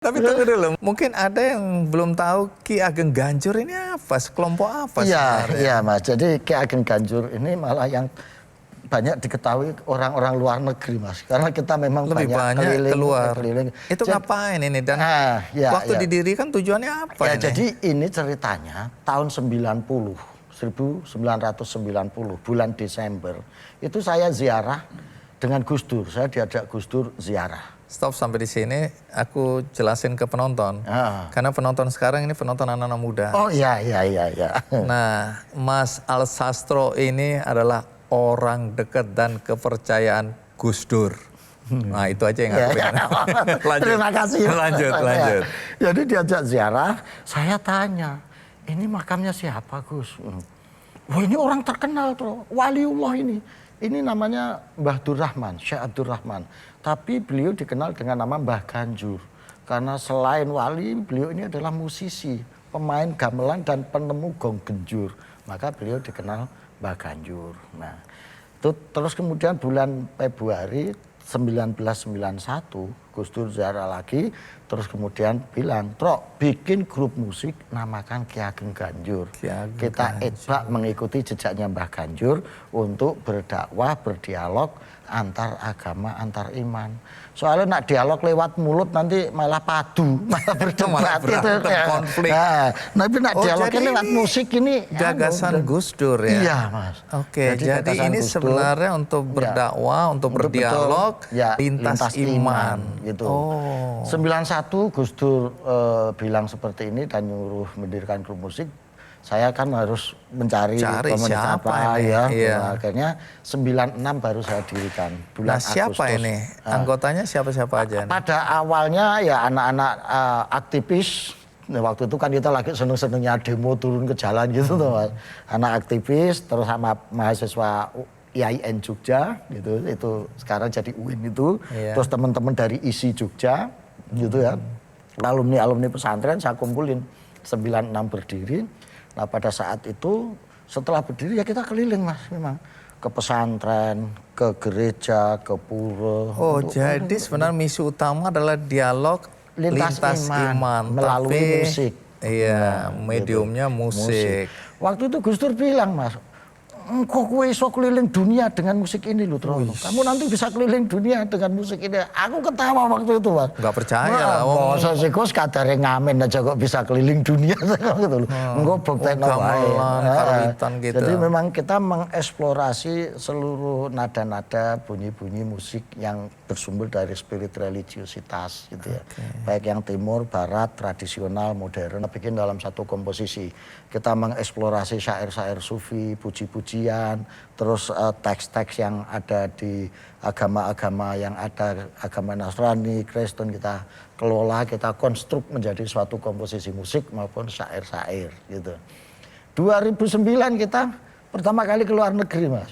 Tapi tunggu dulu, mungkin ada yang belum tahu Ki Ageng Ganjur ini apa, sekelompok apa sebenarnya? Iya Mas, jadi Ki Ageng Ganjur ini malah yang banyak diketahui orang-orang luar negeri Mas. Karena kita memang Lebih banyak keluar. Itu jadi, ngapain ini dan waktu didirikan tujuannya apa ya, ini? Jadi ini ceritanya tahun 1990, bulan Desember. Itu saya ziarah dengan Gus Dur, saya diajak Gus Dur ziarah. Stop sampai di sini, aku jelasin ke penonton. Karena penonton sekarang ini penonton anak-anak muda. Oh iya. Nah, Mas Al Sastro ini adalah orang dekat dan kepercayaan Gus Dur. Nah, itu aja yang aku pengen. Lanjut. Terima kasih. Lanjut. Jadi diajak ziarah, saya tanya, ini makamnya siapa Gus? Wah, ini orang terkenal tuh, waliullah ini. Ini namanya Mbah Durrahman, Syekh Abdurrahman. Tapi beliau dikenal dengan nama Mbah Ganjur. Karena selain wali, beliau ini adalah musisi, pemain gamelan dan penemu gong genjur. Maka beliau dikenal Mbah Ganjur. Nah, terus kemudian bulan Februari 1991, Gus Dur ziarah lagi, terus kemudian bilang, Trok, bikin grup musik namakan Ki Ageng Ganjur. Kita itbak mengikuti jejaknya Mbah Ganjur untuk berdakwah, berdialog antar agama, antar iman. Soalnya nak dialog lewat mulut nanti malah padu, malah berdebat itu. Konflik. Tapi nak dialognya lewat musik ini gagasan Gus Dur ya? Iya Mas. Oke, jadi ini sebenarnya untuk berdakwah, untuk berdialog, lintas iman. Gitu. 91 Gus Dur bilang seperti ini dan nyuruh mendirikan grup musik. Saya kan harus mencari komunitas apa ya. Akhirnya 96 baru saya dirikan bulan siapa Agustus. Ini? Anggotanya siapa-siapa aja? Pada awalnya ya anak-anak aktivis. Nah, waktu itu kan kita lagi seneng-senengnya demo turun ke jalan gitu tuh Mas. Anak aktivis terus sama mahasiswa IAIN Jogja gitu. Itu sekarang jadi UIN itu. Terus teman-teman dari ISI Jogja gitu ya. Alumni pesantren saya kumpulin 96 berdiri. Nah pada saat itu setelah berdiri ya kita keliling Mas memang. Ke pesantren, ke gereja, ke pura. Oh jadi sebenarnya misi utama adalah dialog lintas iman melalui musik. Iya, mediumnya musik. Waktu itu Gus Dur bilang Mas, engkau kowe iso keliling dunia dengan musik ini loh Trono. Kamu nanti bisa keliling dunia dengan musik ini. Aku ketawa waktu itu Mas. Gak percaya lah. Masa sih Gus kadare ngamen aja kok bisa keliling dunia gitu loh. Engkau buktekno wae. Gitu. Jadi memang kita mengeksplorasi seluruh nada-nada bunyi-bunyi musik yang bersumber dari spirit religiositas gitu ya. Baik yang timur, barat, tradisional, modern. Kita bikin dalam satu komposisi. Kita mengeksplorasi syair-syair sufi, puji-pujian, terus teks-teks yang ada di agama-agama yang ada, agama Nasrani, Kristen, kita kelola, kita konstruk menjadi suatu komposisi musik maupun syair-syair gitu. 2009 kita pertama kali ke luar negeri Mas.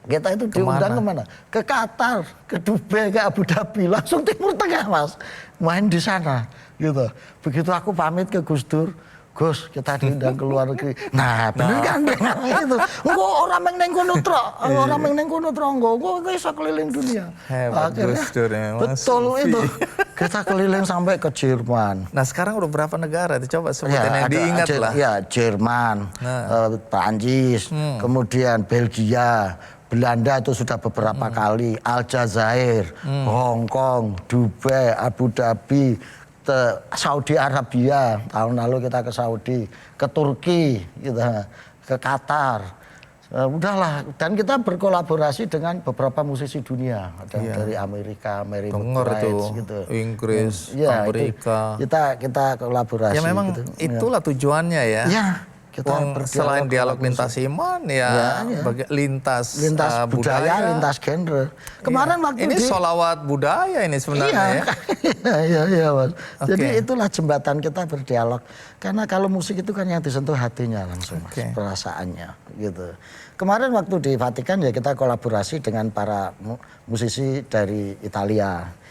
Kita itu diundang kemana? Ke Qatar, ke Dubai, ke Abu Dhabi, langsung Timur Tengah Mas. Main di sana gitu. Begitu aku pamit ke Gus Dur, Gus, kita diundang ke luar negeri. Nah, bener kan itu. Engko orang yang neng kono trok, orang yang neng kono trok engko iso keliling dunia. Akhirnya, betul itu. Kita keliling sampai ke Jerman. Nah, sekarang udah berapa negara? Coba sebutin yang diingat lah. Ya, Jerman, Prancis, kemudian Belgia, Belanda itu sudah beberapa kali, Aljazair, Hong Kong, Dubai, Abu Dhabi, Saudi Arabia, tahun lalu kita ke Saudi, ke Turki, kita ke Qatar. Udahlah, dan kita berkolaborasi dengan beberapa musisi dunia, ada dari Amerika, Mary McBride gitu, Inggris, Amerika. Kita kolaborasi. Ya memang gitu. Itulah tujuannya ya. Ya. Selain dialog lintas iman lintas budaya, lintas genre. Kemarin waktu ini sholawat budaya ini sebenarnya Iya Mas. Jadi itulah jembatan kita berdialog. Karena kalau musik itu kan yang disentuh hatinya langsung Mas, perasaannya gitu. Kemarin waktu di Vatikan ya kita kolaborasi dengan para musisi dari Italia.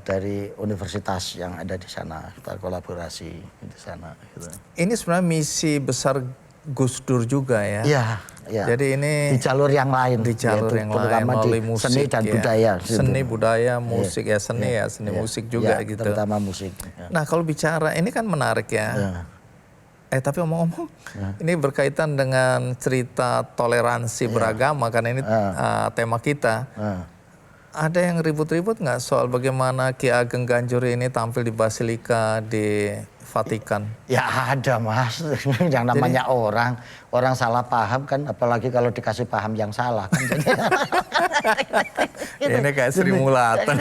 Dari universitas yang ada di sana, kita kolaborasi di sana. Gitu. Ini sebenarnya misi besar Gus Dur juga ya. Iya. Ya. Jadi ini di jalur yang lain, di jalur yaitu yang terutama lain di melalui musik seni dan ya. budaya. gitu. Seni budaya, musik ya, seni musik juga Ya, gitu. terutama musik. Ya. Nah, kalau bicara ini kan menarik ya. Ya. Tapi omong-omong, ini berkaitan dengan cerita toleransi beragama karena ini tema kita. Ada yang ribut-ribut nggak soal bagaimana Ki Ageng Ganjuri ini tampil di Basilika di Vatikan? Ya ada Mas, yang namanya orang salah paham kan, apalagi kalau dikasih paham yang salah kan. Ini kayak Sri Mulatan.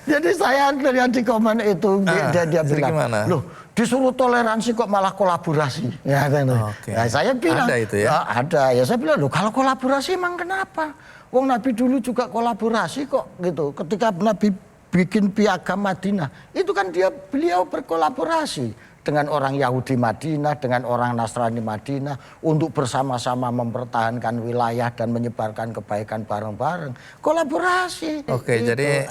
Jadi saya lihat di komen itu dia bilang, gimana? loh disuruh toleransi kok malah kolaborasi. Ya kan. Oke. Nah, saya bilang Ada itu ya? Ada. Ya saya bilang, loh kalau kolaborasi emang kenapa? Wong Nabi dulu juga kolaborasi kok gitu. Ketika Nabi bikin piagam Madinah, itu kan beliau berkolaborasi dengan orang Yahudi Madinah, dengan orang Nasrani Madinah untuk bersama-sama mempertahankan wilayah dan menyebarkan kebaikan bareng-bareng. Kolaborasi. Oke, gitu. jadi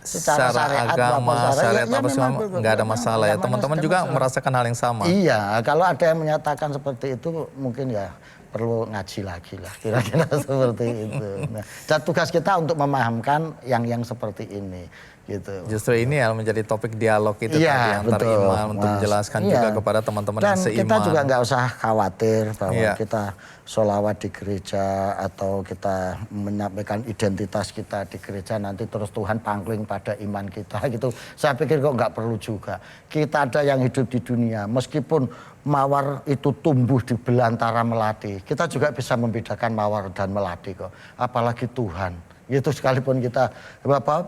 secara agama, syariat apa semua nggak ada masalah ya. Teman-teman juga merasakan hal yang sama. Iya, kalau ada yang menyatakan seperti itu mungkin ya perlu ngaji lagi lah, kira-kira seperti itu. Nah, dan tugas kita untuk memahamkan yang seperti ini, gitu. Justru ini yang menjadi topik dialog itu tadi antar imam untuk menjelaskan juga kepada teman-teman yang seiman. Dan kita juga nggak usah khawatir bahwa kita sholawat di gereja atau kita menyampaikan identitas kita di gereja nanti terus Tuhan pangling pada iman kita gitu. Saya pikir kok nggak perlu juga. Kita ada yang hidup di dunia, meskipun mawar itu tumbuh di belantara melati, kita juga bisa membedakan mawar dan melati kok. Apalagi Tuhan. Gitu sekalipun kita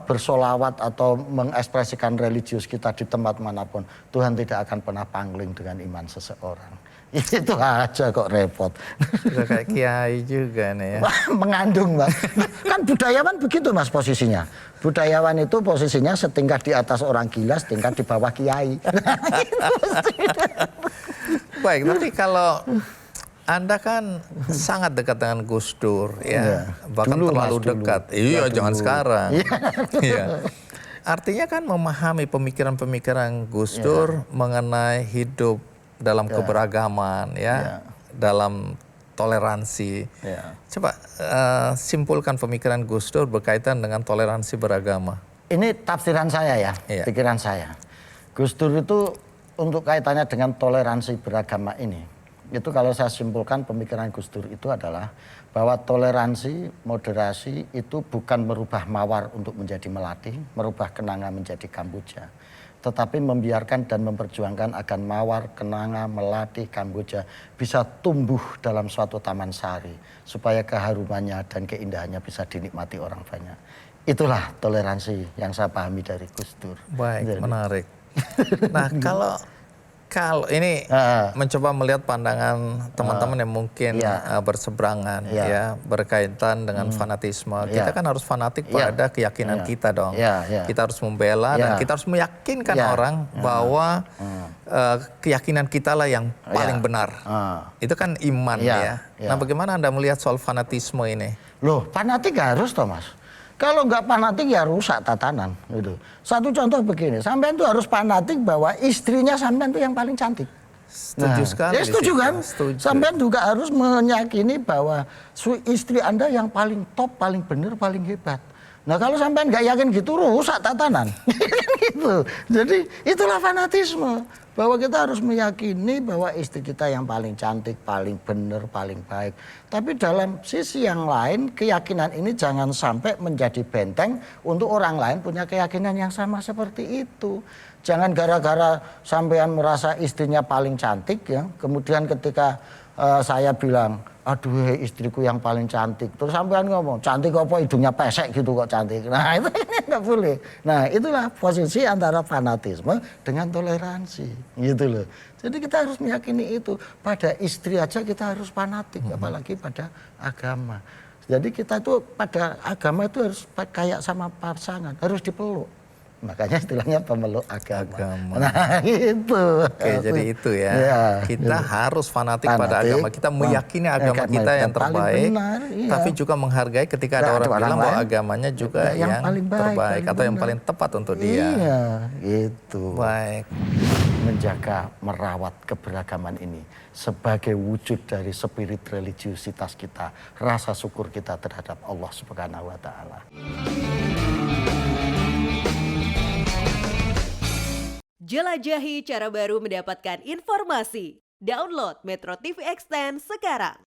bersolawat atau mengekspresikan religius kita di tempat manapun, Tuhan tidak akan pernah pangling dengan iman seseorang. Itu aja kok repot. Udah kayak kiai juga nih ya. Mengandung Mas. Kan budayawan begitu Mas posisinya. Budayawan itu posisinya setingkat di atas orang gila, setingkat di bawah kiai. Baik, tapi kalau Anda kan sangat dekat dengan Gus Dur ya, bahkan dulu, terlalu dekat. Iya, jangan sekarang. Iya. Artinya kan memahami pemikiran-pemikiran Gus Dur mengenai hidup dalam keberagaman ya, dalam toleransi. Coba simpulkan pemikiran Gus Dur berkaitan dengan toleransi beragama. Ini tafsiran saya ya, pikiran saya. Gus Dur itu untuk kaitannya dengan toleransi beragama ini, itu kalau saya simpulkan pemikiran Gus Dur itu adalah bahwa toleransi, moderasi itu bukan merubah mawar untuk menjadi melati, merubah kenanga menjadi kamboja, tetapi membiarkan dan memperjuangkan agar mawar, kenanga, melati, kamboja bisa tumbuh dalam suatu taman sari supaya keharumannya dan keindahannya bisa dinikmati orang banyak. Itulah toleransi yang saya pahami dari Gus Dur. Baik, menarik. Nah, kalau ini mencoba melihat pandangan teman-teman yang mungkin berseberangan ya berkaitan dengan fanatisme. Kita kan harus fanatik pada keyakinan kita dong. Kita harus membela dan kita harus meyakinkan orang bahwa keyakinan kita lah yang paling benar. Itu kan iman ya. Nah, bagaimana Anda melihat soal fanatisme ini? Loh, fanatik harus toh Mas. Kalau nggak fanatik ya rusak tatanan gitu. Satu contoh begini, sampean tuh harus fanatik bahwa istrinya sampean tuh yang paling cantik. Setuju sekali. Ya setuju kan? Setuju. Sampean juga harus meyakini bahwa istri Anda yang paling top, paling benar, paling hebat. Nah kalau sampean nggak yakin gitu rusak tatanan. Gitu. Jadi itulah fanatisme. Bahwa kita harus meyakini bahwa istri kita yang paling cantik, paling benar, paling baik. Tapi dalam sisi yang lain, keyakinan ini jangan sampai menjadi benteng untuk orang lain punya keyakinan yang sama seperti itu. Jangan gara-gara sampean merasa istrinya paling cantik ya, kemudian ketika saya bilang, aduh istriku yang paling cantik, terus sampean ngomong, cantik apa hidungnya pesek gitu kok cantik. Nah itu nggak boleh. Nah itulah posisi antara fanatisme dengan toleransi gitu loh. Jadi kita harus meyakini itu. Pada istri aja kita harus fanatik, apalagi pada agama. Jadi kita tuh pada agama itu harus kayak sama pasangan, harus dipeluk. Makanya istilahnya pemeluk agama. Nah itu. Oke, jadi itu ya. Kita harus fanatik pada agama. Kita meyakini agama kita yang terbaik. Benar, tapi juga menghargai ketika ada orang bilang bahwa agamanya juga yang terbaik atau yang paling tepat untuk dia. Iya, gitu. Baik. menjaga, merawat keberagaman ini sebagai wujud dari spirit religiusitas kita, rasa syukur kita terhadap Allah Subhanahu wa Ta'ala. Jelajahi cara baru mendapatkan informasi. Download Metro TV Extend sekarang.